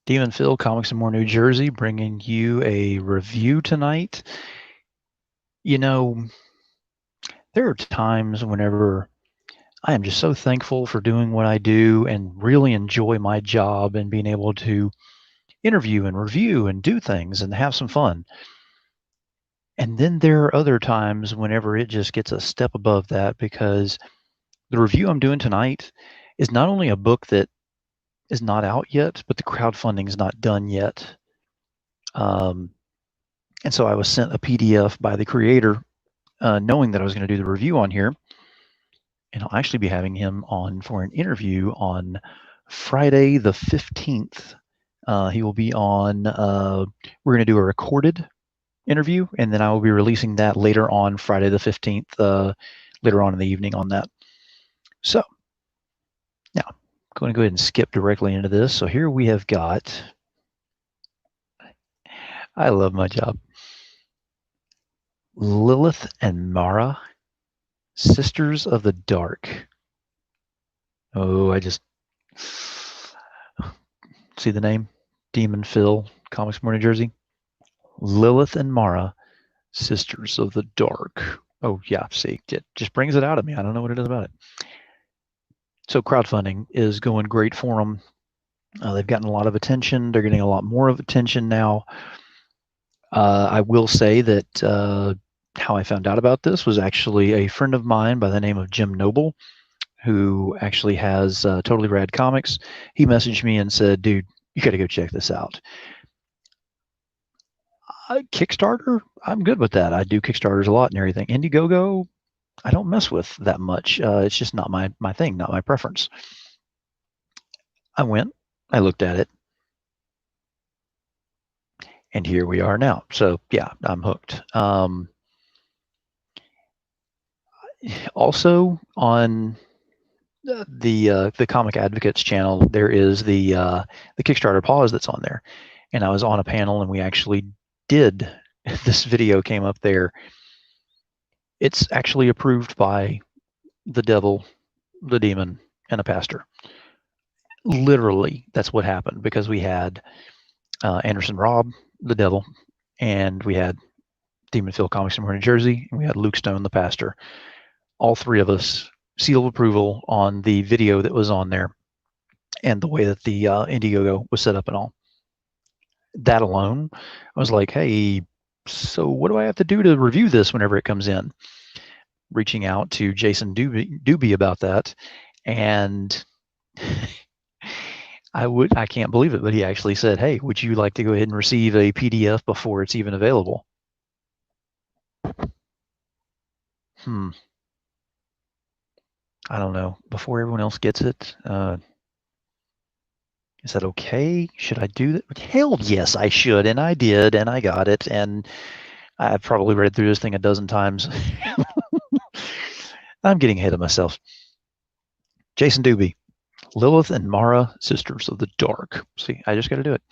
Demon Phil, Comics and More New Jersey, bringing you a review tonight. You know, there are times whenever I am just so thankful for doing what I do and really enjoy my job and being able to interview and review and do things and have some fun. And then there are other times whenever it just gets a step above that because the review I'm doing tonight is not only a book that is not out yet, but the crowdfunding is not done yet. Um, and so I was sent a PDF by the creator, knowing that I was going to do the review on here. And I'll actually be having him on for an interview on Friday the 15th. He will be on, we're going to do a recorded interview, and then I will be releasing that later on Friday the 15th, later on in the evening on that. So now I'm going to go ahead and skip directly into this. So here we have got, I love my job, Lylith and Mara, Sisters of the Dark. Oh, I just see the name, Demon Phil, Comics More New Jersey. Lylith and Mara, Sisters of the Dark. Oh yeah, see, it just brings it out of me. I don't know what it is about it. So crowdfunding is going great for them. They've gotten a lot of attention. They're getting a lot more of attention now. I will say that how I found out about this was actually a friend of mine by the name of Jim Noble, who actually has Totally Rad Comics. He messaged me and said, dude, you got to go check this out. Kickstarter, I'm good with that. I do Kickstarters a lot and everything. Indiegogo, I don't mess with that much. It's just not my thing, not my preference. I went, I looked at it, and here we are now. So yeah, I'm hooked. Also on the Comic Advocates channel, there is the Kickstarter pause that's on there, and I was on a panel, and we actually did this video came up there. It's actually approved by the devil, the demon, and a pastor. Literally, that's what happened because we had Anderson Robb, the devil, and we had Demon Phil Comics in New Jersey, and we had Luke Stone, the pastor. All three of us seal of approval on the video that was on there and the way that the Indiegogo was set up and all. That alone, I was like, hey, so what do I have to do to review this whenever it comes in? Reaching out to Jason Dube about that, and I can't believe it, but he actually said, hey, would you like to go ahead and receive a PDF before it's even available? I don't know. Before everyone else gets it, is that okay? Should I do that? Hell yes, I should, and I did, and I got it, and I've probably read through this thing a dozen times. I'm getting ahead of myself. Jason Dube, Lylith and Mara, Sisters of the Dark. See, I just got to do it.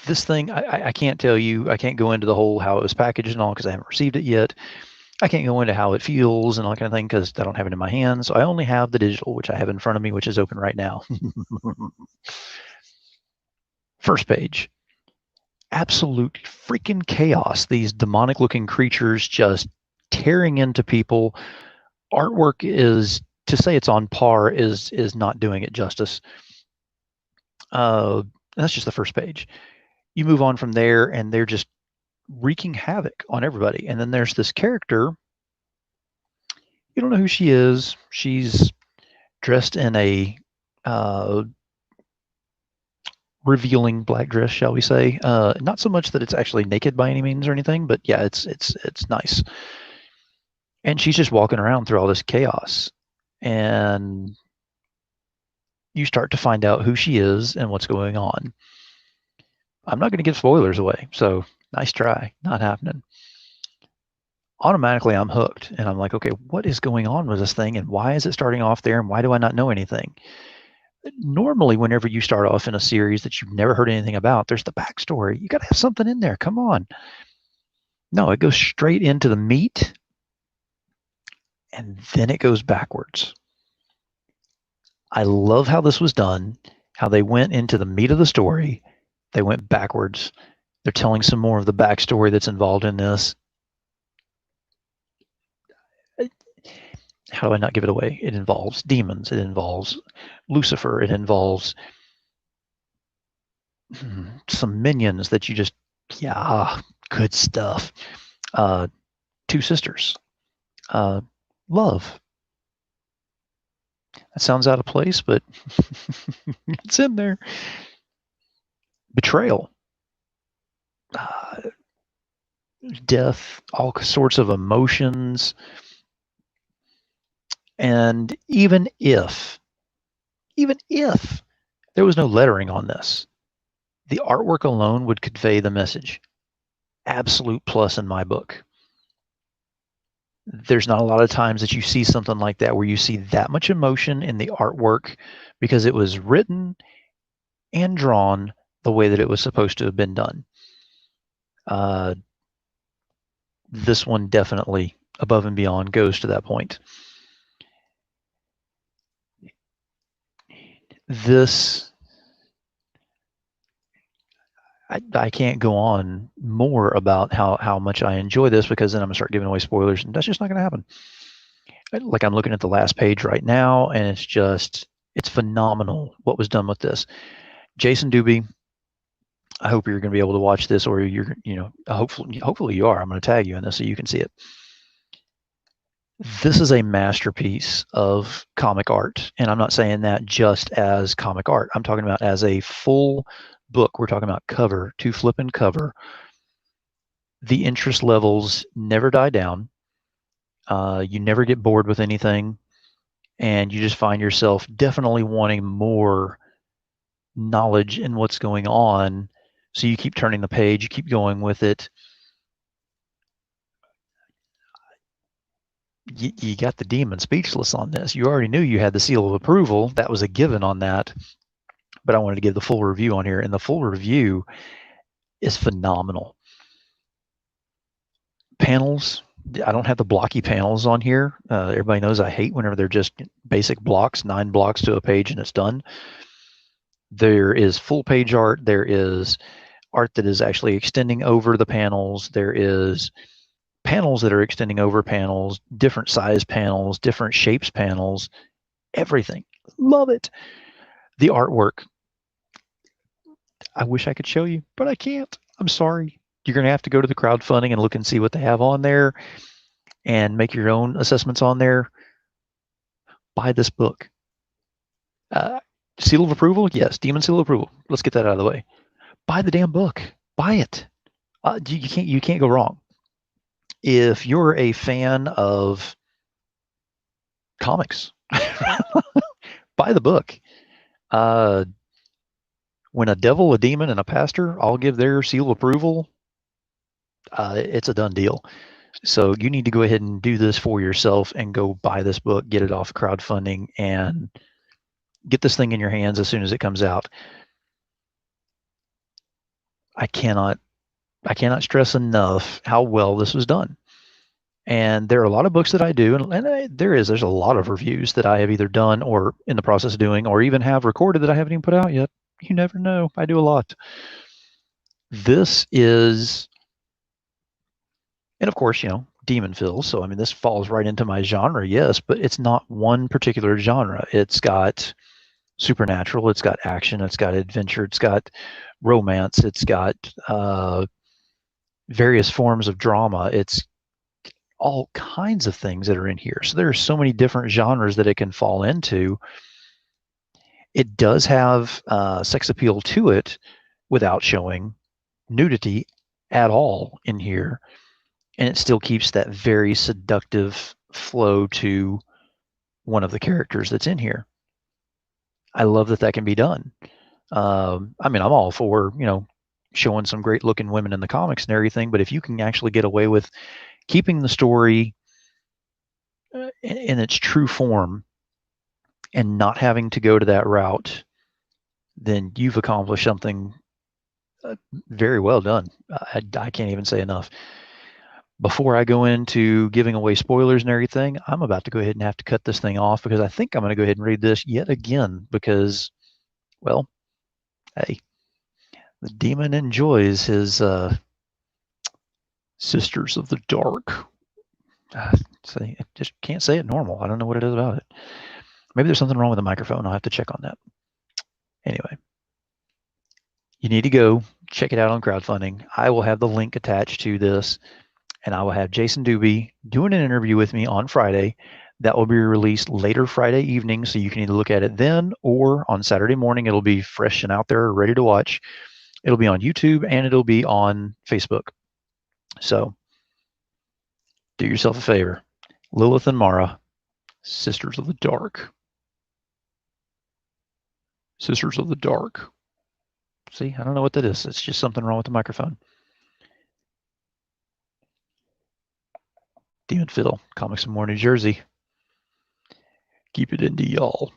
This thing, I can't tell you, I can't go into the whole how it was packaged and all because I haven't received it yet. I can't go into how it feels and all that kind of thing because I don't have it in my hands. So I only have the digital, which I have in front of me, which is open right now. First page. Absolute freaking chaos. These demonic looking creatures just tearing into people. Artwork is, to say it's on par is not doing it justice. That's just the first page. You move on from there and they're just wreaking havoc on everybody. And then there's this character. You don't know who she is. She's dressed in a revealing black dress, shall we say? Not so much that it's actually naked by any means or anything, but yeah, it's nice. And she's just walking around through all this chaos, and you start to find out who she is and what's going on. I'm not going to give spoilers away, so nice try. Not happening. Automatically, I'm hooked, and I'm like, okay, what is going on with this thing, and why is it starting off there, and why do I not know anything? Normally, whenever you start off in a series that you've never heard anything about, there's the backstory. You got to have something in there. Come on. No, it goes straight into the meat, and then it goes backwards. I love how this was done, how they went into the meat of the story. They went backwards. They're telling some more of the backstory that's involved in this. How do I not give it away? It involves demons. It involves Lucifer. It involves some minions that you just, yeah, good stuff. Two sisters. Love. That sounds out of place, but it's in there. Betrayal. Death, all sorts of emotions. And even if there was no lettering on this, the artwork alone would convey the message. Absolute plus in my book. There's not a lot of times that you see something like that where you see that much emotion in the artwork because it was written and drawn the way that it was supposed to have been done. This one definitely above and beyond goes to that point. This, I can't go on more about how much I enjoy this because then I'm gonna start giving away spoilers, and that's just not gonna happen. Like I'm looking at the last page right now, and it's phenomenal what was done with this. Jason Dube, I hope you're going to be able to watch this, or hopefully you are. I'm going to tag you in this so you can see it. This is a masterpiece of comic art, and I'm not saying that just as comic art. I'm talking about as a full book. We're talking about cover to flip and cover. The interest levels never die down. You never get bored with anything, and you just find yourself definitely wanting more knowledge in what's going on. So you keep turning the page, you keep going with it. You got the demon speechless on this. You already knew you had the seal of approval. That was a given on that. But I wanted to give the full review on here, and the full review is phenomenal. Panels, I don't have the blocky panels on here. Everybody knows I hate whenever they're just basic blocks, 9 blocks to a page and it's done. There is full page art. There is art that is actually extending over the panels. There is panels that are extending over panels, different size panels, different shapes panels, everything. Love it. The artwork, I wish I could show you, but I can't. I'm sorry. You're going to have to go to the crowdfunding and look and see what they have on there and make your own assessments on there. Buy this book. Seal of approval? Yes, Demon Seal of Approval. Let's get that out of the way. Buy the damn book. Buy it. You can't go wrong. If you're a fan of comics, buy the book. When a devil, a demon, and a pastor all give their seal of approval, it's a done deal. So you need to go ahead and do this for yourself and go buy this book, get it off crowdfunding, and get this thing in your hands as soon as it comes out. I cannot stress enough how well this was done. And there are a lot of books that I do, and there's a lot of reviews that I have either done or in the process of doing, or even have recorded that I haven't even put out yet. You never know. I do a lot. This is, and of course, demon fills. So, I mean, this falls right into my genre, yes, but it's not one particular genre. It's got supernatural, it's got action, it's got adventure, it's got romance, it's got various forms of drama. It's all kinds of things that are in here. So there are so many different genres that it can fall into. It does have sex appeal to it without showing nudity at all in here. And it still keeps that very seductive flow to one of the characters that's in here. I love that can be done. I mean, I'm all for, showing some great looking women in the comics and everything, but if you can actually get away with keeping the story in its true form and not having to go to that route, then you've accomplished something very well done. I can't even say enough. before I go into giving away spoilers and everything, I'm about to go ahead and have to cut this thing off because I think I'm going to go ahead and read this yet again because, well, hey, the demon enjoys his Sisters of the Dark. I just can't say it normal. I don't know what it is about it. Maybe there's something wrong with the microphone. I'll have to check on that. Anyway, you need to go check it out on crowdfunding. I will have the link attached to this, and I will have Jason Dube doing an interview with me on Friday. That will be released later Friday evening, so you can either look at it then or on Saturday morning. It'll be fresh and out there, ready to watch. It'll be on YouTube and it'll be on Facebook. So do yourself a favor. Lylith and Mara, Sisters of the Dark. Sisters of the Dark. See, I don't know what that is. It's just something wrong with the microphone. Demon Phil, Comics and More New Jersey. Keep it indie, y'all.